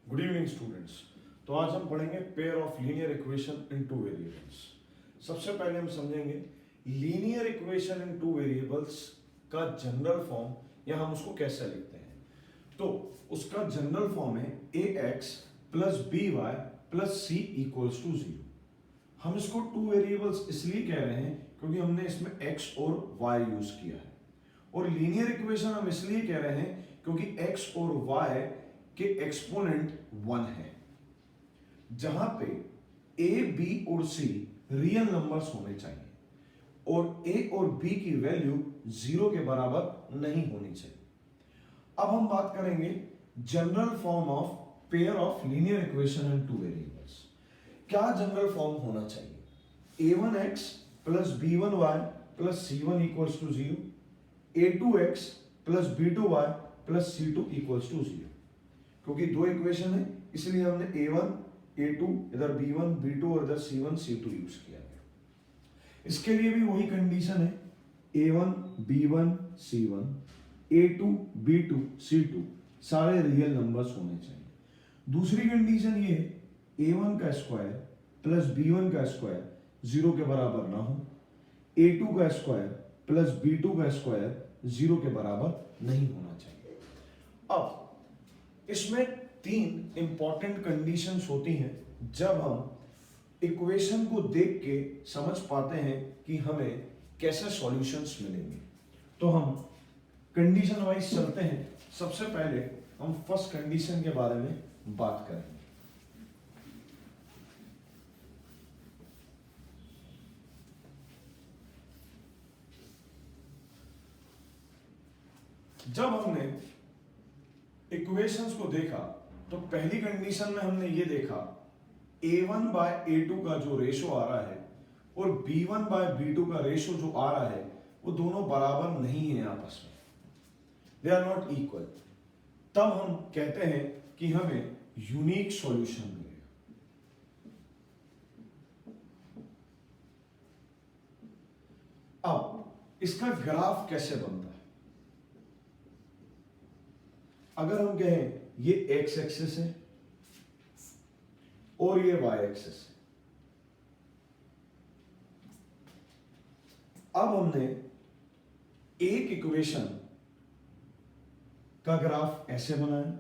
Good evening students. तो आज हम पढ़ेंगे pair of linear equation in two variables. सबसे पहले हम समझेंगे linear equation in two variables का जनरल फॉर्म या हम उसको कैसे लिखते हैं। तो उसका जनरल फॉर्म है a x plus b y plus c equals to 0। हम इसको टू वेरिएबल्स इसलिए कह रहे हैं क्योंकि हमने इसमें x और y यूज किया है, और लीनियर इक्वेशन हम इसलिए कह रहे हैं क्योंकि x और y के एक्सपोनेंट 1 है, जहां पे a, b और c रियल नंबर्स होने चाहिए और a और b की वैल्यू 0 के बराबर नहीं होनी चाहिए। अब हम बात करेंगे general form of pair of linear equation in two variables. क्या जनरल फॉर्म होना चाहिए? a1x plus b1y plus c1 equals to 0, a2x plus b2y plus c2 equals to 0। क्योंकि दो इक्वेशन है इसलिए हमने a1 a2 इधर b1 b2 और इधर c1 c2 यूज किया है। इसके लिए भी वही कंडीशन है, a1 b1 c1 a2 b2 c2 सारे रियल नंबर्स होने चाहिए। दूसरी कंडीशन ये है a1 का स्क्वायर प्लस b1 का स्क्वायर 0 के बराबर ना हो, a2 का स्क्वायर प्लस b2 का स्क्वायर 0 के बराबर नहीं होना चाहिए। अब इसमें तीन इंपॉर्टेंट कंडीशंस होती हैं जब हम इक्वेशन को देख के समझ पाते हैं कि हमें कैसे सॉल्यूशंस मिलेंगे। तो हम कंडीशन वाइज चलते हैं। सबसे पहले हम फर्स्ट कंडीशन के बारे में बात करेंगे। जब हमने इक्वेशंस को देखा तो पहली कंडीशन में हमने ये देखा a1 बाय a2 का जो रेशो आ रहा है और b1 बाय b2 का रेशो जो आ रहा है वो दोनों बराबर नहीं है आपस में, दे आर नॉट इक्वल। तब हम कहते हैं कि हमें यूनिक सॉल्यूशन मिलेगा। अब इसका ग्राफ कैसे बनता है? अगर हम कहें ये x एक्सिस है और ये y एक्सिस है, अब हमने एक इक्वेशन का ग्राफ ऐसे बनाया,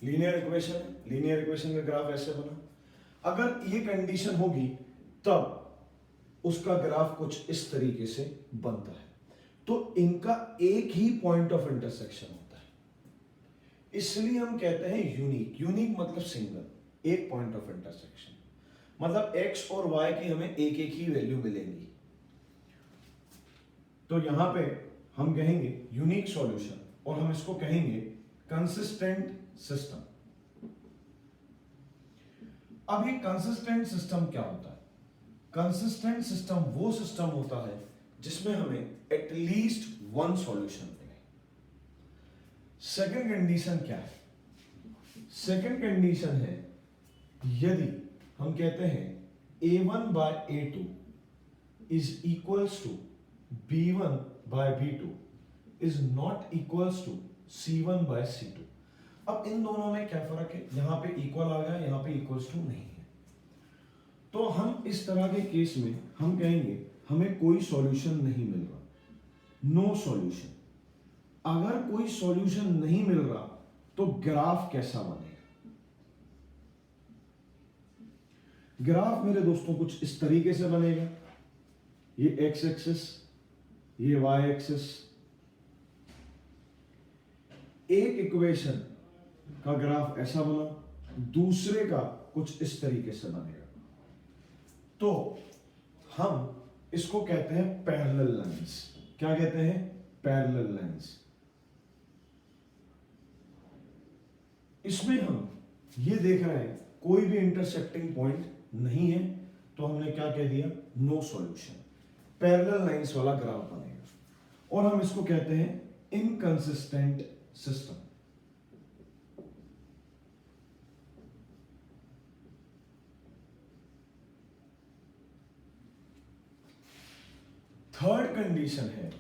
लीनियर इक्वेशन है, लीनियर इक्वेशन का ग्राफ ऐसे बना। अगर ये कंडीशन होगी तब उसका ग्राफ कुछ इस तरीके से बनता है। तो इनका एक ही पॉइंट ऑफ इंटरसेक्शन होता है, इसलिए हम कहते हैं यूनिक। यूनिक मतलब सिंगल, एक पॉइंट ऑफ इंटरसेक्शन, मतलब x और y की हमें एक एक ही वैल्यू मिलेंगी। तो यहां पे हम कहेंगे यूनिक सॉल्यूशन और हम इसको कहेंगे कंसिस्टेंट सिस्टम। अब ये कंसिस्टेंट सिस्टम क्या होता है? कंसिस्टेंट सिस्टम वो सिस्टम होता है जिसमें हमें एटलीस्ट वन सॉल्यूशन मिले। सेकेंड कंडीशन क्या है? सेकेंड कंडीशन है यदि हम कहते हैं a1 by a2 is equals to b1 by b2 is not equals to c1 by c2। अब इन दोनों में क्या फर्क है? यहां पे इक्वल आ गया, यहां पे इक्वल्स टू नहीं है। तो हम इस तरह के केस में हम कहेंगे हमें कोई सॉल्यूशन नहीं मिल रहा, नो सॉल्यूशन। अगर कोई सॉल्यूशन नहीं मिल रहा तो ग्राफ कैसा बनेगा? ग्राफ मेरे दोस्तों कुछ इस तरीके से बनेगा, ये एक्स एक्सिस, ये वाई एक्सिस। एक इक्वेशन का ग्राफ ऐसा बना, दूसरे का कुछ इस तरीके से बनेगा। तो हम इसको कहते हैं पैरेलल लाइंस। क्या कहते हैं? Parallel lines. इसमें हम ये देख रहे हैं कोई भी इंटरसेक्टिंग पॉइंट नहीं है, तो हमने क्या कह दिया? No solution. पैरेलल लाइंस वाला ग्राफ बनेगा और हम इसको कहते हैं इनकंसिस्टेंट सिस्टम। थर्ड कंडीशन है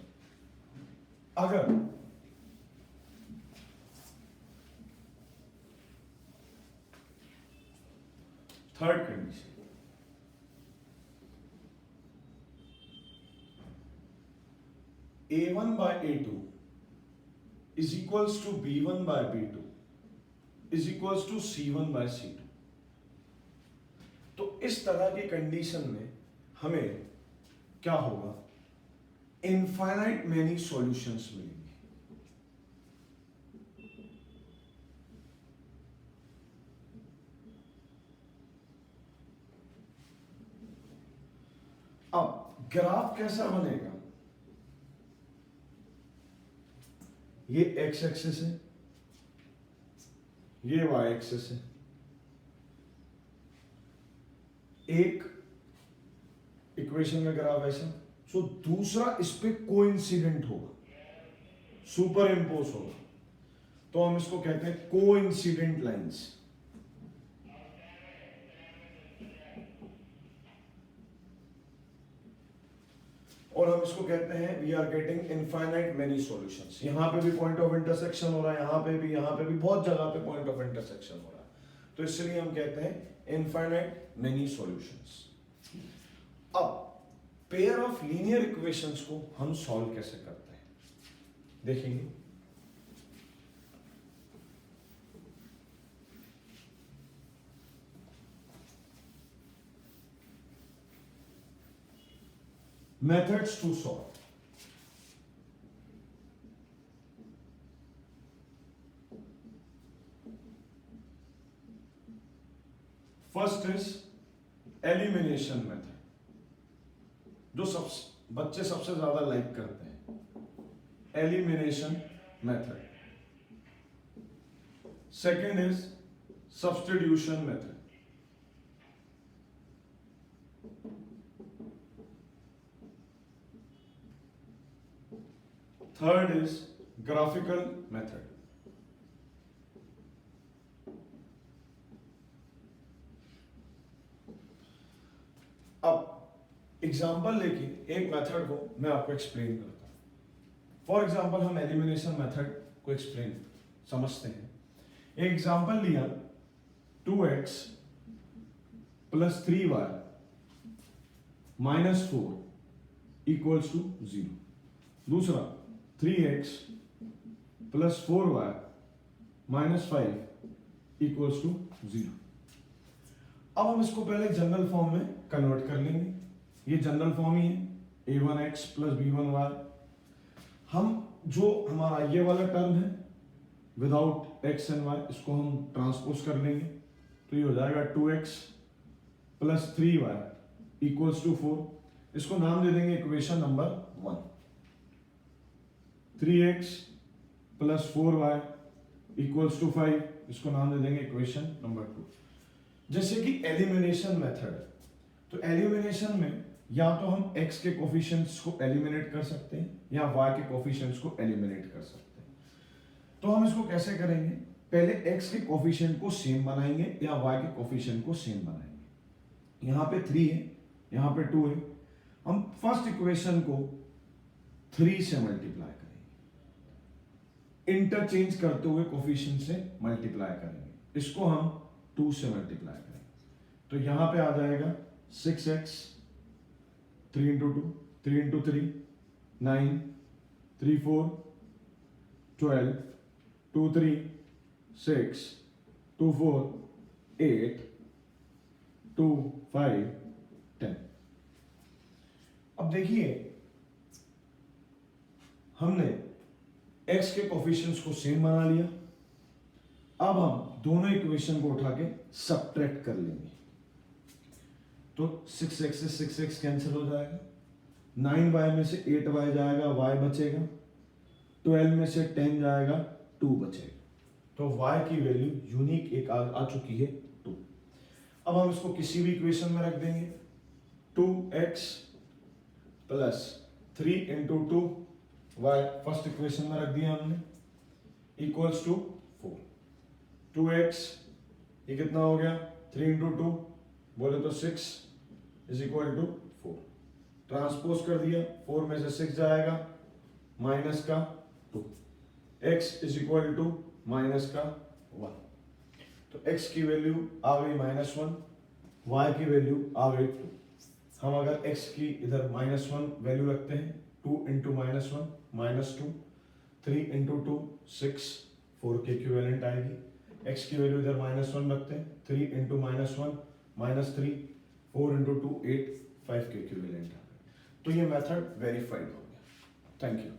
अगर third condition, A1 by A2 is equals to B1 by B2 is equals to C1 by C2। तो इस तरह की कंडीशन में हमें क्या होगा, इनफाइनाइट मेनी सॉल्यूशंस मिलेंगे। अब ग्राफ कैसा बनेगा, ये एक्स एक्सिस है, ये वाई एक्सिस है, एक इक्वेशन का ग्राफ ऐसा, सो दूसरा इस पे कोइंसिडेंट होगा, सुपर इम्पोज होगा, तो हम इसको कहते हैं कोइंसिडेंट लाइंस। और हम इसको कहते हैं we are getting infinite many solutions. यहां पे भी पॉइंट ऑफ इंटरसेक्शन हो रहा है, यहां पे भी बहुत जगह पे पॉइंट ऑफ इंटरसेक्शन हो रहा है, तो इसलिए हम कहते हैं इनफाइनाइट मेनी सॉल्यूशंस। अब पेयर ऑफ लीनियर इक्वेशंस को हम सॉल्व कैसे करते हैं देखेंगे। Methods to solve. First is elimination method, जो बच्चे सबसे ज्यादा लाइक करते हैं, elimination method. Second is substitution method. Third is graphical method. अब एग्जाम्पल लेके एक मेथड को मैं आपको एक्सप्लेन करता हूं। फॉर एग्जाम्पल हम एलिमिनेशन मेथड को एक्सप्लेन समझते हैं। एक एग्जाम्पल लिया 2x plus 3y minus 4 equals to 0। दूसरा 3x plus 4y minus 5 equals to 0। अब हम इसको पहले जनरल फॉर्म में कन्वर्ट कर लेंगे। ये जनरल फॉर्म ही है, a1x प्लस b1y। हम जो हमारा ये वाला टर्म है विदाउट x एंड y, इसको हम ट्रांसपोज कर लेंगे, तो ये हो जाएगा 2x plus 3y equals to 4। इसको नाम दे देंगे equation number 1। 3x plus 4y equals to 5, इसको नाम दे देंगे इक्वेशन नंबर 2। जैसे कि एलिमिनेशन मेथड, तो एलिमिनेशन में या तो हम x के कोफिशिएंट्स को एलिमिनेट कर सकते हैं या y के कोफिशिएंट्स को एलिमिनेट कर सकते हैं। तो हम इसको कैसे करेंगे, पहले x के कोफिशिएंट को सेम बनाएंगे या y के कोफिशिएंट को सेम बनाएंगे। यहाँ पे 3 है, यहाँ पे 2 है, हम फर्स्ट इक्वेशन को 3 से मल्टीप्लाई करेंगे, इंटरचेंज करते हुए कोफिशिएंट से मल्टीप्लाई करेंगे, इसको हम 2 से मल्टीप्लाई करेंगे, तो यहां पे आ जाएगा 6x 3 इंटू 2 3 इंटू 3 9 3 4 12 2 3 6 2 4 8 2 5 10। अब देखिए हमने x के कोफिशिएंट्स को सेम बना लिया। अब हम दोनों इक्वेशन को उठा के सब्ट्रैक्ट कर लेंगे, तो 6x से 6x कैंसिल हो जाएगा, 9y में से 8y जाएगा, y बचेगा, 12 में से 10 जाएगा, 2 बचेगा, तो y की वैल्यू यूनिक एक आ चुकी है 2। अब हम इसको किसी भी इक्वेशन में रख देंगे, 2x plus 3 into 2y first equation में रख दिया हमने, इक्वल्स टू 4। 2x ये कितना हो गया, 3 इंटू 2 बोले तो 6 इज इक्वल टू 4। ट्रांसपोज कर दिया, 4 में से 6 जाएगा, माइनस का 2, x is equal to minus का 1, तो x की वैल्यू आ गई -1, y की वैल्यू आ गई 2। हम अगर x की इधर -1 वैल्यू रखते हैं, 2 इंटू -1 -2, 3 इंटू 2 6, 4 के इक्विवेलेंट आएगी। x की वैल्यू इधर -1 रखते हैं, 3 इंटू -1 -3, 4 इंटू 2 8, 5 के इक्विवेलेंट आ गए। तो ये मेथड वेरीफाइड हो गया। Thank you.